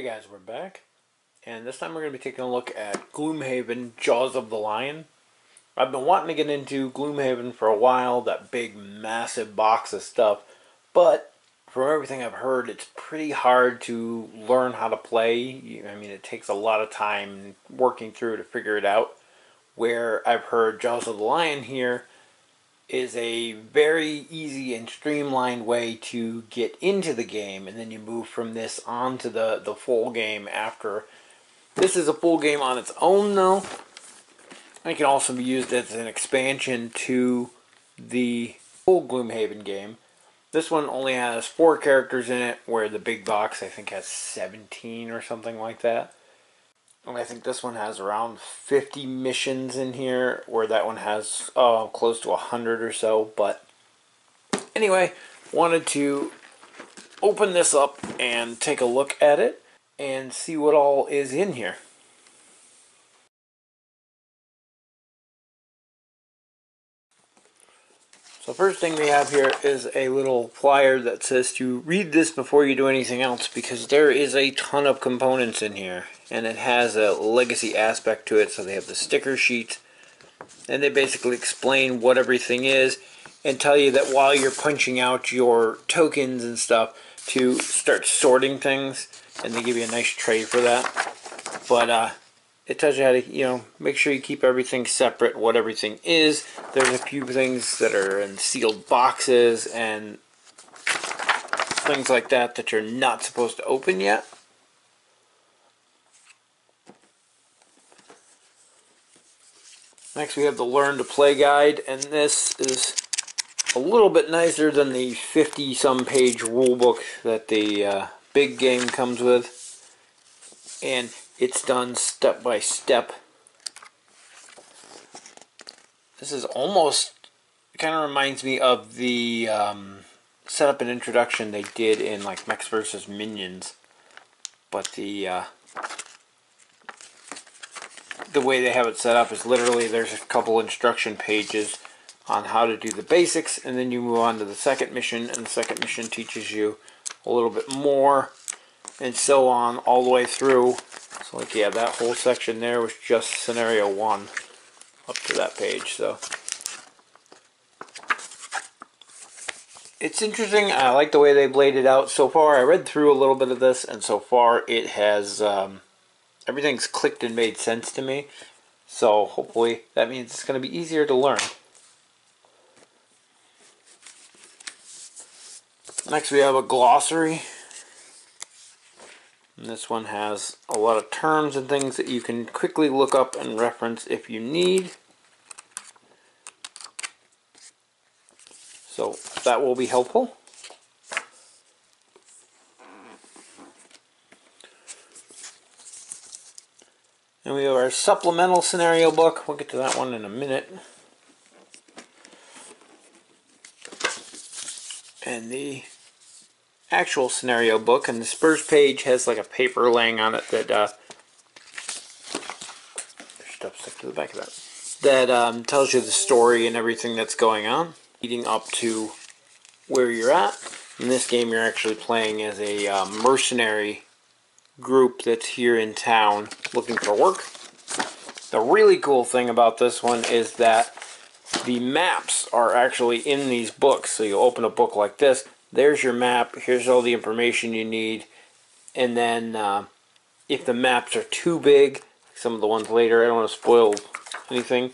Hey guys, we're back, and this time we're going to be taking a look at Gloomhaven, Jaws of the Lion. I've been wanting to get into Gloomhaven for a while, that big massive box of stuff, but from everything I've heard, it's pretty hard to learn how to play. I mean, it takes a lot of time working through to figure it out, where I've heard Jaws of the Lion here is a very easy and streamlined way to get into the game, and then you move from this on to the full game after. This is a full game on its own though. It can also be used as an expansion to the full Gloomhaven game. This one only has 4 characters in it, where the big box I think has 17 or something like that. And I think this one has around 50 missions in here, where that one has close to 100 or so. But anyway, wanted to open this up and take a look at it and see what all is in here. So first thing we have here is a little flyer that says to read this before you do anything else, because there is a ton of components in here, and it has a legacy aspect to it. So they have the sticker sheet, and they basically explain what everything is and tell you that while you're punching out your tokens and stuff to start sorting things, and they give you a nice tray for that. But it tells you how to, make sure you keep everything separate, what everything is. There's a few things that are in sealed boxes and things like that that you're not supposed to open yet. Next we have the Learn to Play guide, and this is a little bit nicer than the 50-some page rulebook that the big game comes with. And it's done step by step. This is almost, it kind of reminds me of the setup and introduction they did in like Mechs vs. Minions. But the way they have it set up is literally there's a couple instruction pages on how to do the basics, and then you move on to the second mission, and the second mission teaches you a little bit more, and so on all the way through. So like, yeah, that whole section there was just scenario 1 up to that page. So it's interesting. I like the way they've laid it out so far. I read through a little bit of this, and so far it has everything's clicked and made sense to me. So hopefully that means it's going to be easier to learn. Next we have a glossary. And this one has a lot of terms and things that you can quickly look up and reference if you need. So that will be helpful. And we have our supplemental scenario book. We'll get to that one in a minute. And the actual scenario book, and this first page has like a paper laying on it that stuff stuck to the back of that tells you the story and everything that's going on leading up to where you're at. In this game you're actually playing as a mercenary group that's here in town looking for work. The really cool thing about this one is that the maps are actually in these books. So you open a book like this, there's your map, here's all the information you need, and then if the maps are too big, some of the ones later, I don't want to spoil anything,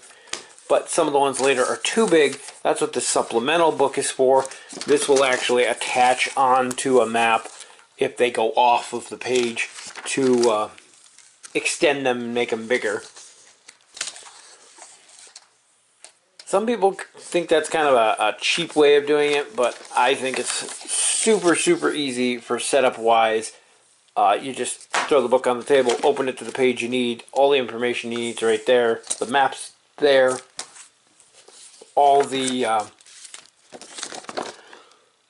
but some of the ones later are too big, that's what the supplemental book is for. This will actually attach onto a map if they go off of the page to extend them and make them bigger. Some people think that's kind of a cheap way of doing it, but I think it's super easy for setup wise. You just throw the book on the table, open it to the page you need, all the information you need is right there, the map's there, all the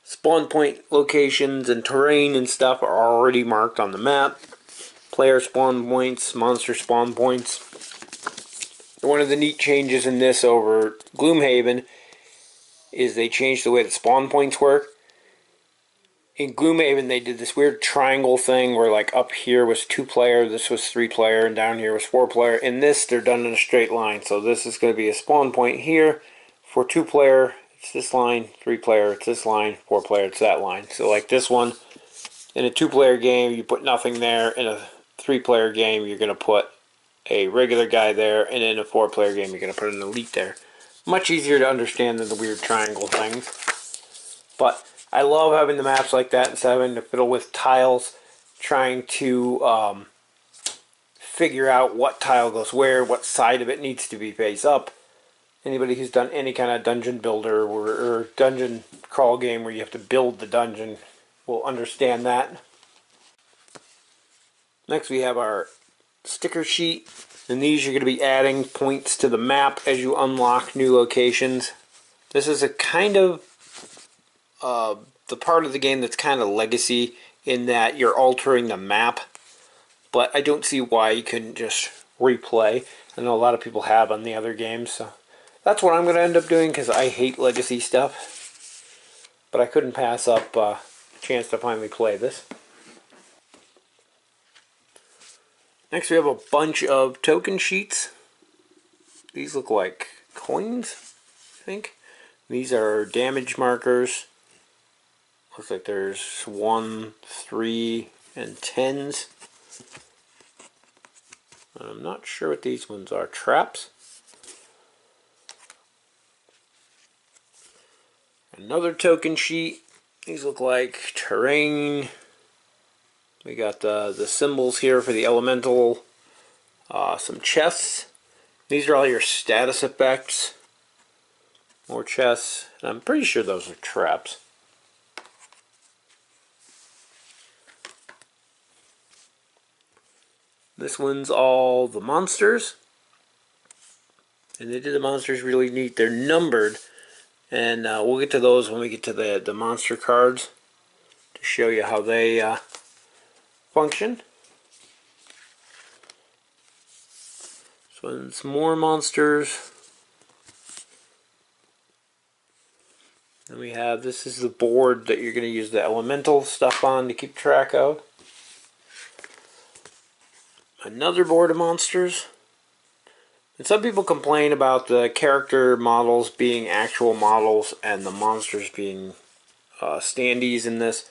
spawn point locations and terrain and stuff are already marked on the map. Player spawn points, monster spawn points. One of the neat changes in this over Gloomhaven is they changed the way the spawn points work. in Gloomhaven they did this weird triangle thing where like up here was 2-player, this was 3-player, and down here was 4-player. In this they're done in a straight line, so this is going to be a spawn point here. For 2-player it's this line, 3-player it's this line, 4-player it's that line. So like this one, in a 2-player game you put nothing there, in a 3-player game you're going to put a regular guy there, and in a 4-player game you're going to put an elite there. Much easier to understand than the weird triangle things. But I love having the maps like that instead of having to fiddle with tiles, trying to figure out what tile goes where, what side of it needs to be face up. Anybody who's done any kind of dungeon builder or dungeon crawl game where you have to build the dungeon will understand that. Next we have our sticker sheet, and these you're going to be adding points to the map as you unlock new locations. This is a kind of the part of the game that's kind of legacy in that you're altering the map, but I don't see why you couldn't just replay. I know a lot of people have on the other games, so that's what I'm going to end up doing because I hate legacy stuff, but I couldn't pass up a chance to finally play this. Next we have a bunch of token sheets. These look like coins, I think. These are damage markers. Looks like there's 1, 3, and 10s. I'm not sure what these ones are. Traps. Another token sheet. These look like terrain. We got the symbols here for the elemental. Some chests. These are all your status effects. More chests. And I'm pretty sure those are traps. This one's all the monsters. And they did the monsters really neat. They're numbered. And we'll get to those when we get to the monster cards to show you how they function. So it's more monsters. And we have, this is the board that you're going to use the elemental stuff on to keep track of. Another board of monsters. And some people complain about the character models being actual models and the monsters being standees in this.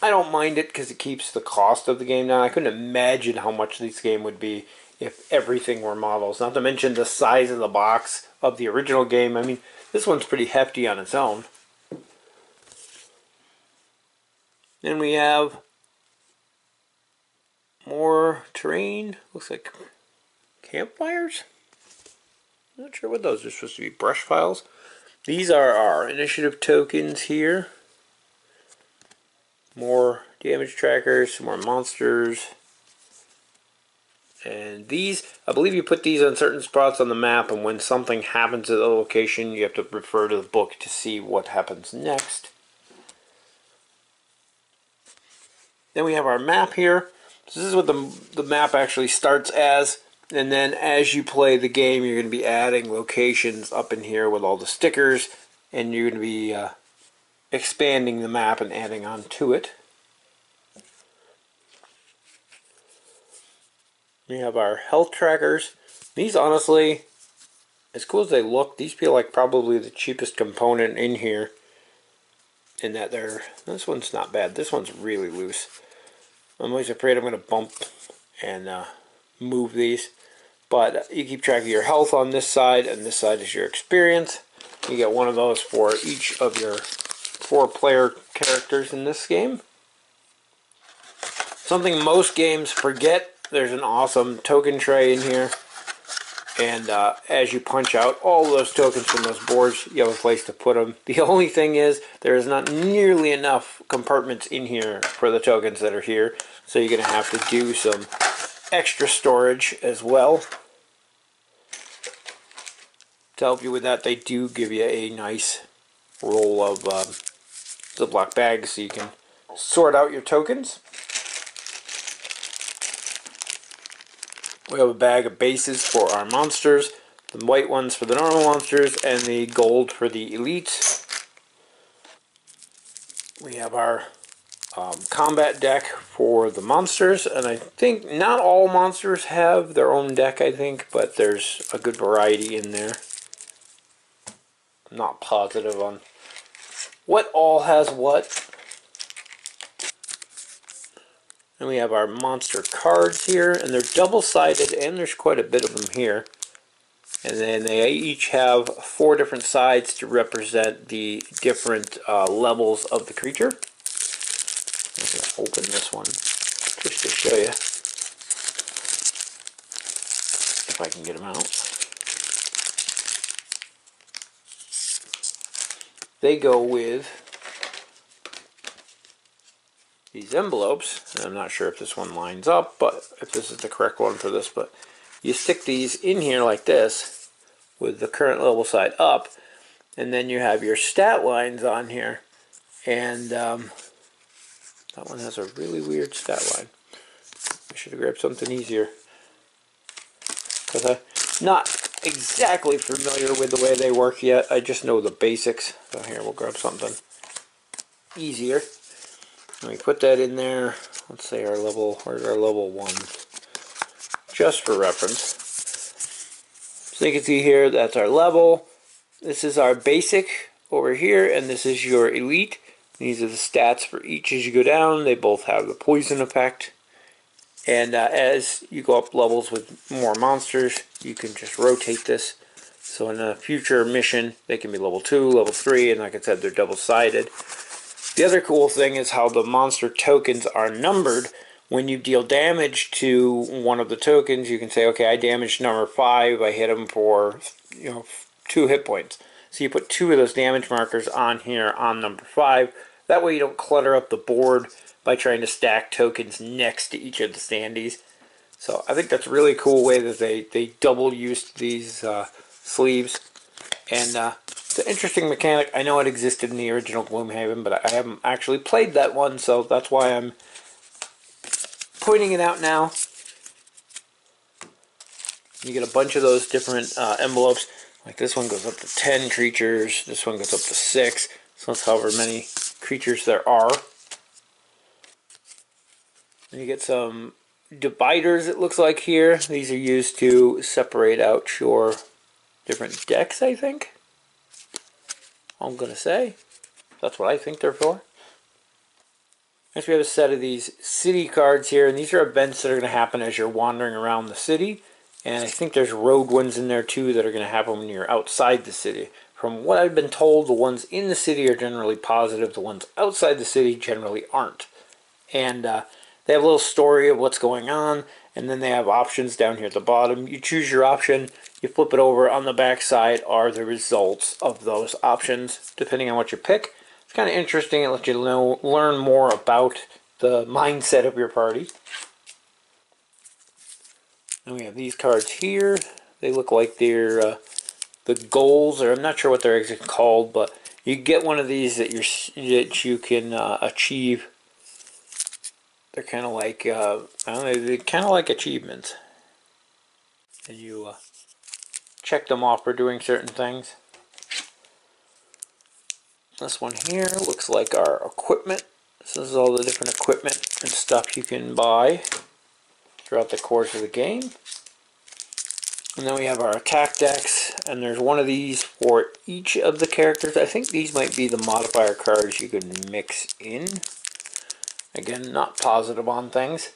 I don't mind it because it keeps the cost of the game down. I couldn't imagine how much this game would be if everything were models. Not to mention the size of the box of the original game. I mean, this one's pretty hefty on its own. Then we have more terrain. Looks like campfires? Not sure what those are supposed to be. Brush files. These are our initiative tokens here. More damage trackers, some more monsters. And these, I believe you put these on certain spots on the map, and when something happens at the location, you have to refer to the book to see what happens next. Then we have our map here. So this is what the map actually starts as. And then as you play the game, you're going to be adding locations up in here with all the stickers. And you're going to be expanding the map and adding on to it. We have our health trackers. These, honestly, as cool as they look, these feel like probably the cheapest component in here. In that this one's not bad. This one's really loose. I'm always afraid I'm going to bump and move these. But you keep track of your health on this side, and this side is your experience. You get one of those for each of your 4-player characters in this game. Something most games forget, there's an awesome token tray in here. And as you punch out all those tokens from those boards, you have a place to put them. The only thing is, there is not nearly enough compartments in here for the tokens that are here. So you're going to have to do some extra storage as well. To help you with that, they do give you a nice roll of Ziploc bags so you can sort out your tokens. We have a bag of bases for our monsters, the white ones for the normal monsters, and the gold for the elites. We have our combat deck for the monsters, and I think not all monsters have their own deck, I think, but there's a good variety in there. I'm not positive on what all has what. And we have our monster cards here, and they're double-sided, and there's quite a bit of them here. And then they each have 4 different sides to represent the different levels of the creature. I'm going to open this one just to show you, if I can get them out. They go with these envelopes, and I'm not sure if this one lines up, but if this is the correct one for this, but you stick these in here like this with the current level side up, and then you have your stat lines on here, and that one has a really weird stat line. I should have grabbed something easier, because I'm not exactly familiar with the way they work yet. I just know the basics. So here, we'll grab something easier. And we put that in there. Let's say our level, where's our level 1? Just for reference. So you can see here, that's our level. This is our basic over here, and this is your elite. These are the stats for each as you go down. They both have the poison effect. And as you go up levels with more monsters, you can just rotate this. So in a future mission, they can be level 2, level 3, and like I said, they're double-sided. The other cool thing is how the monster tokens are numbered. When you deal damage to one of the tokens, you can say, okay, I damaged number 5, I hit him for 2 hit points. So you put 2 of those damage markers on here on number 5. That way you don't clutter up the board by trying to stack tokens next to each of the standees. So I think that's a really cool way that they double used these sleeves. And it's an interesting mechanic. I know it existed in the original Gloomhaven, but I haven't actually played that one, so that's why I'm pointing it out now. You get a bunch of those different envelopes. Like this one goes up to 10 creatures, this one goes up to 6, so that's however many creatures there are. And you get some dividers, it looks like here. These are used to separate out your different decks, I think. I'm going to say. That's what I think they're for. Next we have a set of these city cards here, and these are events that are going to happen as you're wandering around the city. And I think there's road ones in there too that are going to happen when you're outside the city. From what I've been told, the ones in the city are generally positive. The ones outside the city generally aren't. And they have a little story of what's going on, and then they have options down here at the bottom. You choose your option, you flip it over. On the back side are the results of those options, depending on what you pick. It's kind of interesting. It lets you learn more about the mindset of your party. And we have these cards here. They look like they're the goals, or I'm not sure what they're exactly called, but you get one of these that you can achieve. They're kind of like I don't know, they're kind of like achievements, and you check them off for doing certain things. This one here looks like our equipment. This is all the different equipment and stuff you can buy throughout the course of the game. And then we have our attack decks, and there's one of these for each of the characters. I think these might be the modifier cards you can mix in. Again, not positive on things.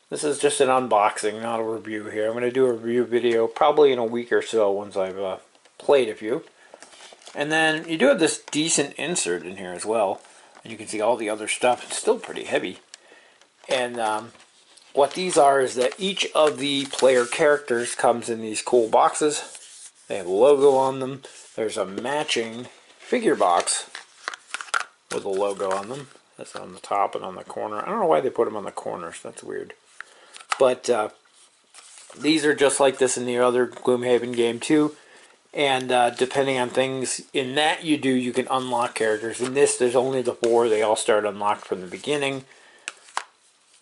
This is just an unboxing, not a review here. I'm going to do a review video probably in a week or so once I've played a few. And then you do have this decent insert in here as well. And you can see all the other stuff. It's still pretty heavy. And what these are is that each of the player characters comes in these cool boxes. They have a logo on them. There's a matching figure box with a logo on them. That's on the top and on the corner. I don't know why they put them on the corners. That's weird. But these are just like this in the other Gloomhaven game too. And depending on things in that you do, you can unlock characters. In this, there's only the 4. They all start unlocked from the beginning.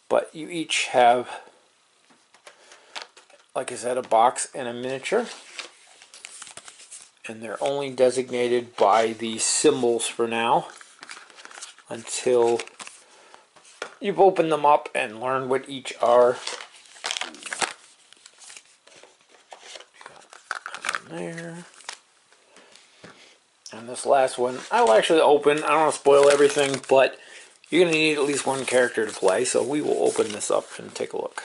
But you each have, like I said, a box and a miniature. And they're only designated by the symbols for now. until you've opened them up and learned what each are. Got one there. And this last one, I will actually open. I don't want to spoil everything, but you're going to need at least one character to play, so we will open this up and take a look.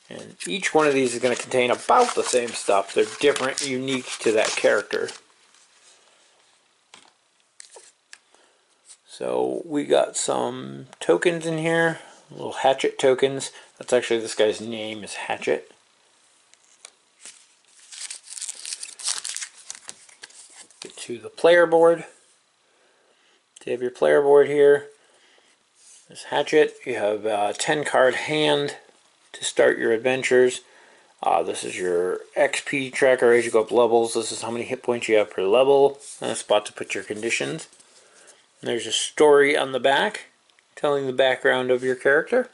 And each one of these is going to contain about the same stuff. They're different, unique to that character. So we got some tokens in here, little Hatchet tokens. That's actually, this guy's name is Hatchet. Get to the player board. You have your player board here. There's Hatchet. You have a 10 card hand to start your adventures. This is your XP tracker as you go up levels. This is how many hit points you have per level. And a spot to put your conditions. And there's a story on the back telling the background of your character.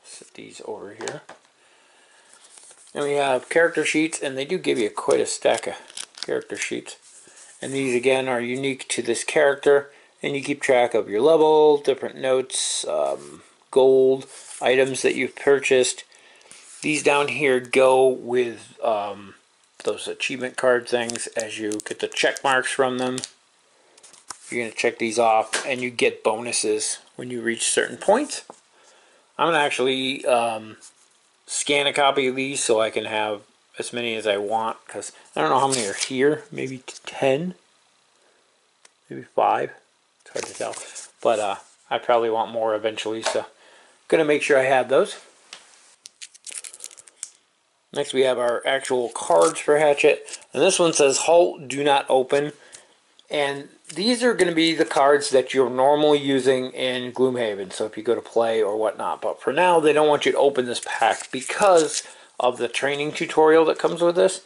Set these over here. And we have character sheets, and they do give you quite a stack of character sheets. And these again are unique to this character, and you keep track of your level, different notes, gold, items that you've purchased. These down here go with those achievement card things. As you get the check marks from them, you're going to check these off, and you get bonuses when you reach certain points. I'm going to actually scan a copy of these so I can have as many as I want, because I don't know how many are here. Maybe 10, maybe 5. It's hard to tell, but I probably want more eventually, so I'm gonna make sure I have those. Next we have our actual cards for Hatchet, and this one says halt, do not open, and these are going to be the cards that you're normally using in Gloomhaven, so if you go to play or whatnot. But for now, they don't want you to open this pack because of the training tutorial that comes with this.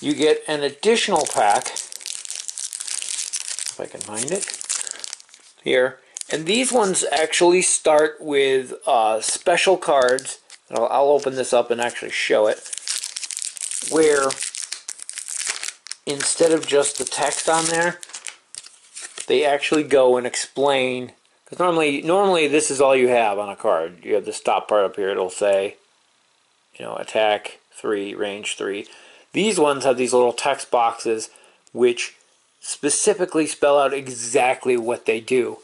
You get an additional pack, if I can find it, here. And these ones actually start with special cards. I'll open this up and actually show it, where instead of just the text on there, they actually go and explain. Because normally this is all you have on a card. You have the stop part up here. It'll say, you know, attack 3, range 3. These ones have these little text boxes which specifically spell out exactly what they do.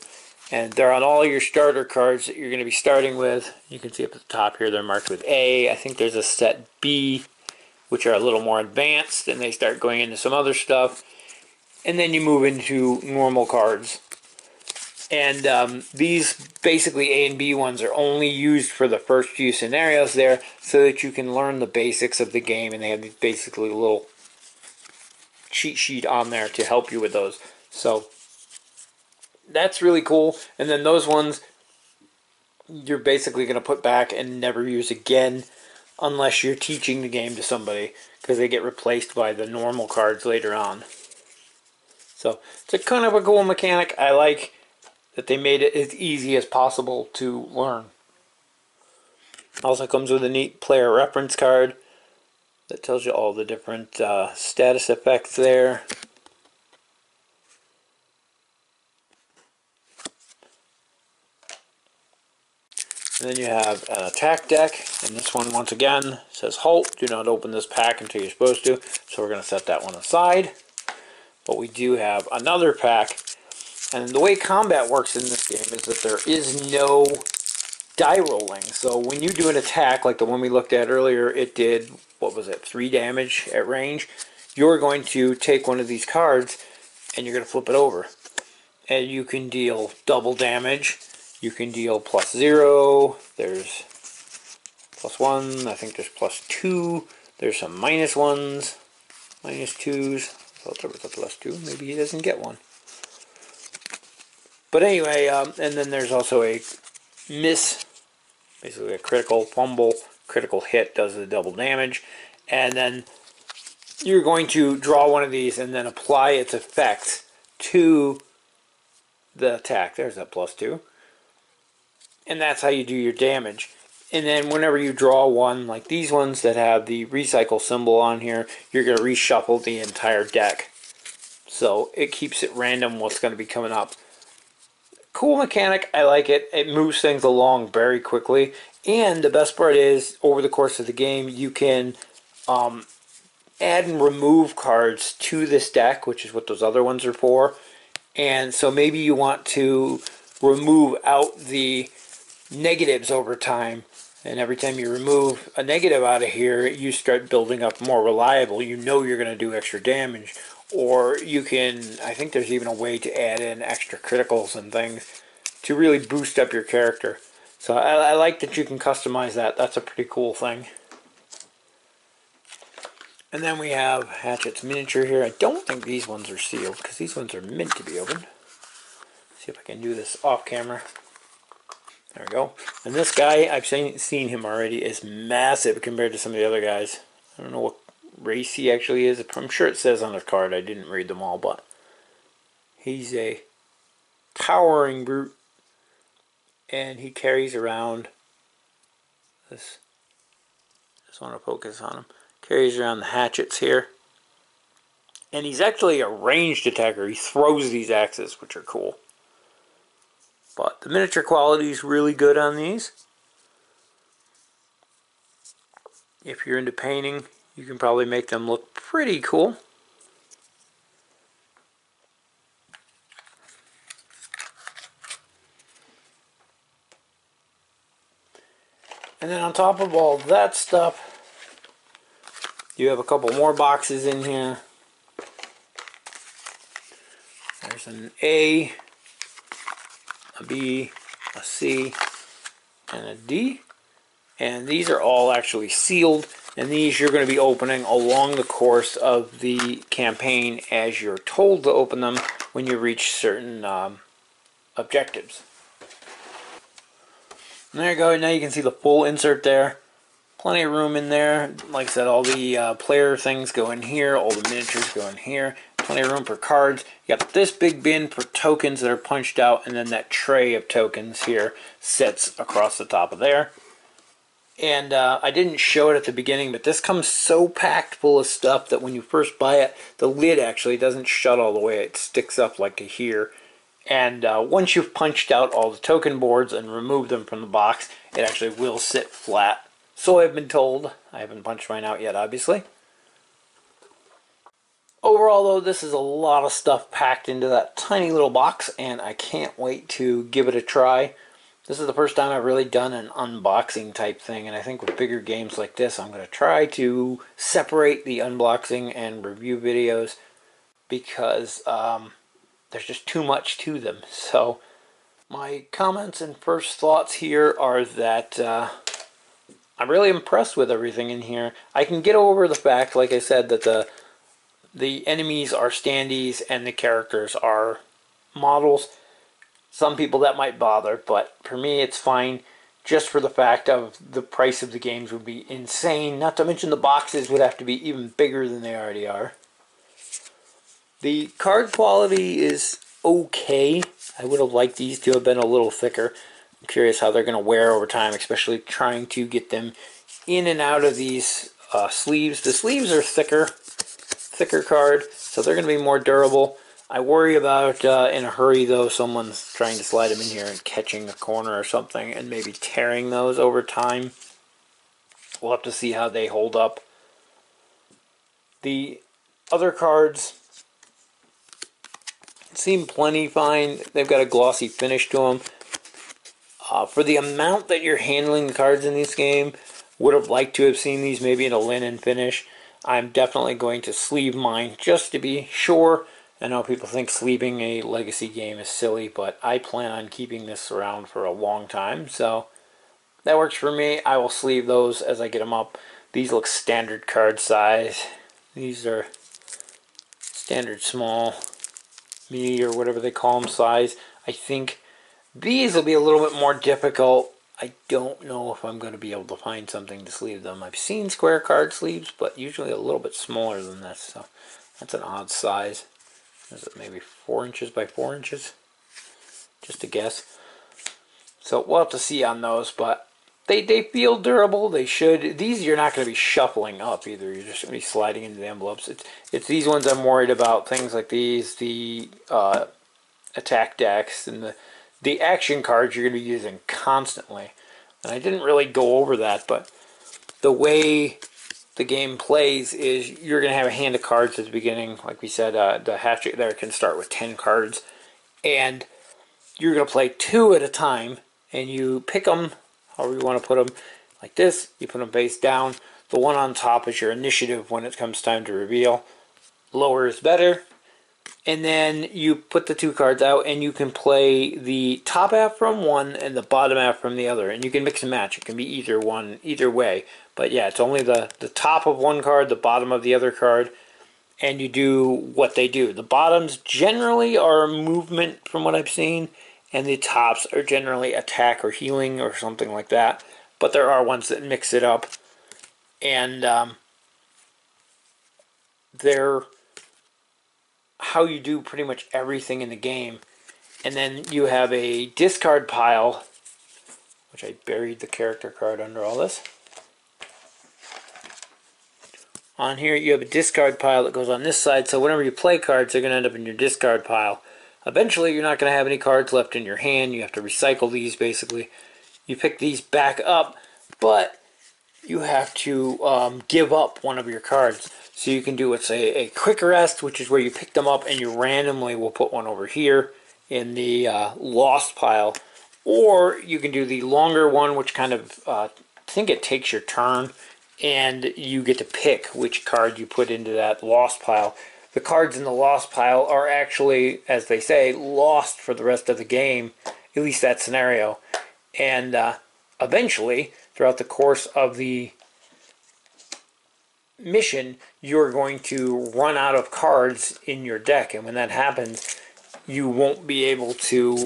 And they're on all your starter cards that you're going to be starting with. You can see up at the top here they're marked with A. I think there's a set B, which are a little more advanced, and they start going into some other stuff. And then you move into normal cards. And these basically A and B ones are only used for the first few scenarios there, so that you can learn the basics of the game, and they have these basically little cheat sheet on there to help you with those. So that's really cool. And then those ones you're basically going to put back and never use again unless you're teaching the game to somebody, because they get replaced by the normal cards later on. So it's a kind of a cool mechanic. I like that they made it as easy as possible to learn. Also comes with a neat player reference card that tells you all the different status effects there. And then you have an attack deck, and this one once again says halt, do not open this pack until you're supposed to, so we're going to set that one aside. But we do have another pack, and the way combat works in this game is that there is no die rolling. So when you do an attack, like the one we looked at earlier, it did, what was it, 3 damage at range. You're going to take one of these cards, and you're going to flip it over. And you can deal double damage. You can deal +0, there's +1, I think there's +2, there's some -1s, -2s, I thought there was a +2, maybe he doesn't get one. But anyway, and then there's also a miss, basically a critical fumble, critical hit does the double damage, and then you're going to draw one of these and then apply its effects to the attack. There's that +2. And that's how you do your damage. And then whenever you draw one, like these ones that have the recycle symbol on here, you're going to reshuffle the entire deck. So it keeps it random what's going to be coming up. Cool mechanic, I like it. It moves things along very quickly. And the best part is, over the course of the game, you can add and remove cards to this deck, which is what those other ones are for. And so maybe you want to remove out the negatives over time. And every time you remove a negative out of here, you start building up more reliable. You know you're going to do extra damage. Or you can, I think there's even a way to add in extra criticals and things to really boost up your character. So I like that you can customize that. That's a pretty cool thing. And then we have Hatchet's miniature here. I don't think these ones are sealed because these ones are meant to be opened. See if I can do this off camera. There we go. And this guy, I've seen him already, is massive compared to some of the other guys. I don't know what race he actually is. I'm sure it says on his card. I didn't read them all, but he's a towering brute. And he carries around this. Just want to focus on him. Carries around the hatchets here. And he's actually a ranged attacker. He throws these axes, which are cool. But the miniature quality is really good on these. If you're into painting, you can probably make them look pretty cool. And then on top of all that stuff, you have a couple more boxes in here. There's an A, a B, a C, and a D. And these are all actually sealed. And these you're going to be opening along the course of the campaign as you're told to open them when you reach certain objectives. And there you go. Now you can see the full insert there. Plenty of room in there. Like I said, all the player things go in here. All the miniatures go in here. Plenty of room for cards. You got this big bin for tokens that are punched out. And then that tray of tokens here sits across the top of there. And I didn't show it at the beginning, but this comes so packed full of stuff that when you first buy it, the lid actually doesn't shut all the way. It sticks up like a here. And once you've punched out all the token boards and removed them from the box, it actually will sit flat. So I've been told. I haven't punched mine out yet, obviously. Overall, though, this is a lot of stuff packed into that tiny little box, and I can't wait to give it a try. This is the first time I've really done an unboxing type thing, and I think with bigger games like this, I'm going to try to separate the unboxing and review videos because there's just too much to them. So my comments and first thoughts here are that I'm really impressed with everything in here. I can get over the fact, like I said, that the enemies are standees and the characters are models. Some people that might bother, but for me it's fine just for the fact of the price of the games would be insane. Not to mention the boxes would have to be even bigger than they already are. The card quality is okay. I would have liked these to have been a little thicker. I'm curious how they're going to wear over time, especially trying to get them in and out of these sleeves. The sleeves are thicker card, so they're going to be more durable. I worry about, in a hurry though, someone's trying to slide them in here and catching a corner or something and maybe tearing those over time. We'll have to see how they hold up. The other cards seem plenty fine. They've got a glossy finish to them. For the amount that you're handling the cards in this game, would have liked to have seen these maybe in a linen finish. I'm definitely going to sleeve mine just to be sure. I know people think sleeving a legacy game is silly, but I plan on keeping this around for a long time, so that works for me. I will sleeve those as I get them up. These look standard card size. These are standard small, mini, or whatever they call them size. I think these will be a little bit more difficult. I don't know if I'm going to be able to find something to sleeve them. I've seen square card sleeves, but usually a little bit smaller than this, so that's an odd size. Is it maybe 4 inches by 4 inches? Just a guess. So we'll have to see on those, but They feel durable. They should. These you're not going to be shuffling up either. You're just going to be sliding into the envelopes. It's these ones I'm worried about. Things like these, the attack decks, and the action cards you're going to be using constantly. And I didn't really go over that, but the way the game plays is you're going to have a hand of cards at the beginning. Like we said, the hatchet there can start with 10 cards. And you're going to play 2 at a time. And you pick them however you want to put them. Like this, you put them face down. The one on top is your initiative when it comes time to reveal. Lower is better. And then you put the 2 cards out, and you can play the top half from one and the bottom half from the other. And you can mix and match. It can be either one, either way. But yeah, it's only the top of one card, the bottom of the other card, and you do what they do. The bottoms generally are movement from what I've seen, and the tops are generally attack or healing or something like that. But there are ones that mix it up. And they're how you do pretty much everything in the game. And then you have a discard pile, which I buried the character card under all this. On here you have a discard pile that goes on this side, so whenever you play cards, they're going to end up in your discard pile. Eventually you're not going to have any cards left in your hand. You have to recycle these basically. You pick these back up, but you have to give up one of your cards. So you can do what's a quick rest, which is where you pick them up and you randomly will put one over here in the lost pile. Or you can do the longer one, which kind of, I think it takes your turn, and you get to pick which card you put into that lost pile. The cards in the lost pile are actually, as they say, lost for the rest of the game, at least that scenario. And eventually, throughout the course of the mission, you're going to run out of cards in your deck, and when that happens, you won't be able to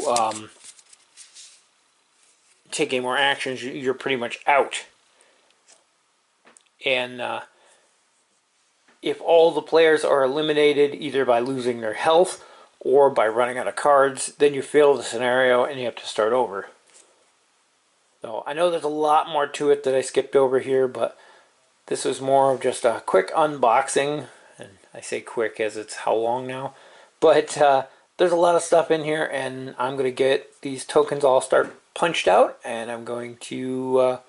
take any more actions. You're pretty much out. And if all the players are eliminated either by losing their health or by running out of cards, then you fail the scenario and you have to start over. So I know there's a lot more to it that I skipped over here, but this was more of just a quick unboxing, and I say quick as it's how long now, but there's a lot of stuff in here, and I'm going to get these tokens all start punched out, and I'm going to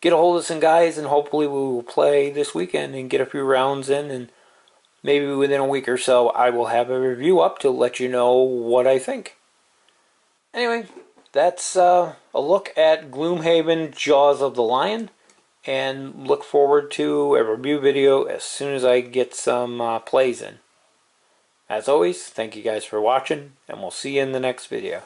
get a hold of some guys, and hopefully we will play this weekend and get a few rounds in, and maybe within a week or so I will have a review up to let you know what I think. Anyway, that's a look at Gloomhaven Jaws of the Lion. And look forward to a review video as soon as I get some plays in. As always, thank you guys for watching, and we'll see you in the next video.